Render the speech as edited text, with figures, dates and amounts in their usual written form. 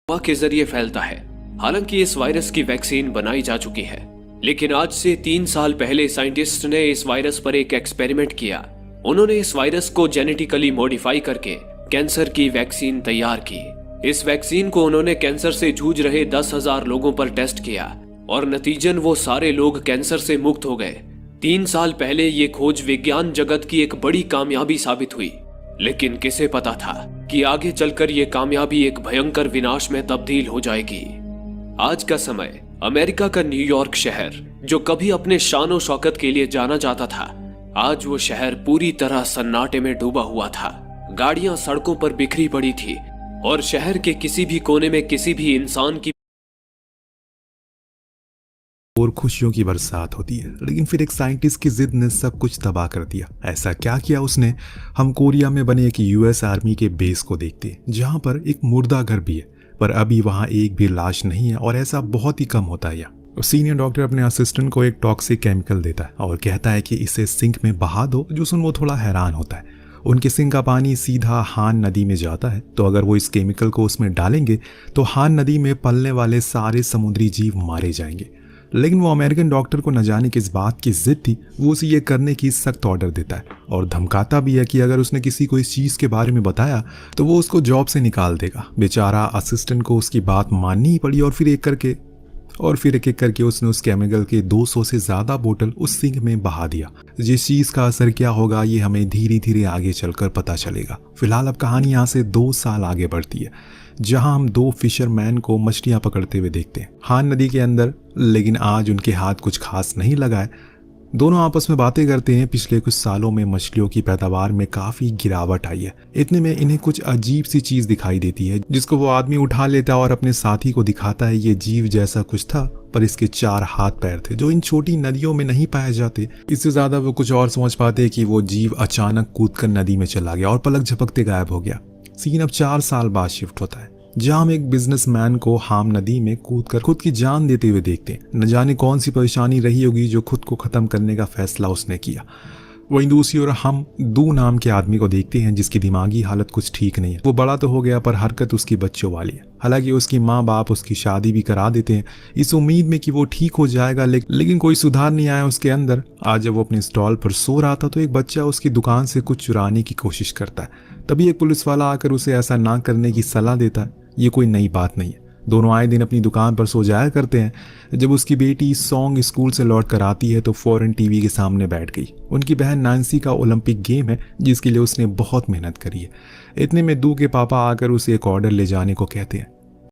हवा के जरिए फैलता है। हालांकि इस वायरस की वैक्सीन बनाई जा चुकी है, लेकिन आज से 3 साल पहले साइंटिस्ट ने इस वायरस पर एक एक्सपेरिमेंट किया। उन्होंने इस वायरस को जेनेटिकली मॉडिफाई करके कैंसर की वैक्सीन तैयार की। इस वैक्सीन को उन्होंने कैंसर से जूझ रहे 10,000 लोगों पर टेस्ट किया और नतीजन वो सारे लोग कैंसर से मुक्त हो गए। 3 साल पहले ये खोज विज्ञान जगत की एक बड़ी कामयाबी साबित हुई, लेकिन किसे पता था कि आगे चलकर ये कामयाबी एक भयंकर विनाश में तब्दील हो जाएगी। आज का समय अमेरिका का न्यूयॉर्क शहर, जो कभी अपने शानो शौकत के लिए जाना जाता था, आज वो शहर पूरी तरह सन्नाटे में डूबा हुआ था। गाड़ियां सड़कों पर बिखरी पड़ी थी और शहर के किसी भी कोने में किसी भी इंसान की और खुशियों की बरसात होती है। लेकिन फिर एक साइंटिस्ट की जिद ने सब कुछ तबाह कर दिया। ऐसा क्या किया उसने? हम कोरिया में बने एक यूएस आर्मी के बेस को देखते हैं, जहां पर एक मुर्दा घर भी है, पर अभी वहां एक भी लाश नहीं है और ऐसा बहुत ही कम होता है। सीनियर डॉक्टर अपने असिस्टेंट को एक टॉक्सिक केमिकल देता है और कहता है कि इसे सिंक में बहा दो। जो सुन वो थोड़ा हैरान होता है। उनके सिंक का पानी सीधा हान नदी में जाता है, तो अगर वो इस केमिकल को उसमें डालेंगे तो हान नदी में पलने वाले सारे समुद्री जीव मारे जाएंगे। लेकिन वो अमेरिकन डॉक्टर को न जाने किस बात की जिद थी, वो उसे ये करने की सख्त ऑर्डर देता है और धमकाता भी है कि अगर उसने किसी को इस चीज़ के बारे में बताया तो वो उसको जॉब से निकाल देगा। बेचारा असिस्टेंट को उसकी बात माननी ही पड़ी और फिर एक एक करके उसने उस केमिकल के 200 से ज़्यादा बोतल उस सिंक में बहा दिया। जिस चीज़ का असर क्या होगा ये हमें धीरे धीरे आगे चलकर पता चलेगा। फिलहाल अब कहानी यहाँ से 2 साल आगे बढ़ती है, जहां हम 2 फिशरमैन को मछलियां पकड़ते हुए देखते हैं हान नदी के अंदर। लेकिन आज उनके हाथ कुछ खास नहीं लगा है। दोनों आपस में बातें करते हैं। पिछले कुछ सालों में मछलियों की पैदावार में काफी गिरावट आई है। इतने में इन्हें कुछ अजीब सी चीज दिखाई देती है, जिसको वो आदमी उठा लेता है और अपने साथी को दिखाता है। ये जीव जैसा कुछ था, पर इसके 4 हाथ पैर थे, जो इन छोटी नदियों में नहीं पाए जाते। इससे ज्यादा वो कुछ और समझ पाते कि वो जीव अचानक कूदकर नदी में चला गया और पलक झपकते गायब हो गया। सीन अब 4 साल बाद शिफ्ट होता है, जहां हम एक बिजनेसमैन को हाम नदी में कूदकर खुद की जान देते हुए देखते हैं। न जाने कौन सी परेशानी रही होगी जो खुद को खत्म करने का फैसला उसने किया। वहीं दूसरी ओर हम दू नाम के आदमी को देखते हैं, जिसकी दिमागी हालत कुछ ठीक नहीं है। वो बड़ा तो हो गया, पर हरकत उसकी बच्चों वाली है। हालांकि उसकी माँ बाप उसकी शादी भी करा देते हैं इस उम्मीद में कि वो ठीक हो जाएगा, लेकिन कोई सुधार नहीं आया उसके अंदर। आज जब वो अपने स्टॉल पर सो रहा था तो एक बच्चा उसकी दुकान से कुछ चुराने की कोशिश करता है। तभी एक पुलिस वाला आकर उसे ऐसा ना करने की सलाह देता है। ये कोई नई बात नहीं है, दोनों आए दिन अपनी दुकान पर सो जाया करते हैं। जब उसकी बेटी सॉन्ग स्कूल से लौट कर आती है तो फौरन टीवी के सामने बैठ गई। उनकी बहन नैन्सी का ओलंपिक गेम है, जिसके लिए उसने बहुत मेहनत करी है। इतने में दू के पापा आकर उसे एक ऑर्डर ले जाने को कहते हैं।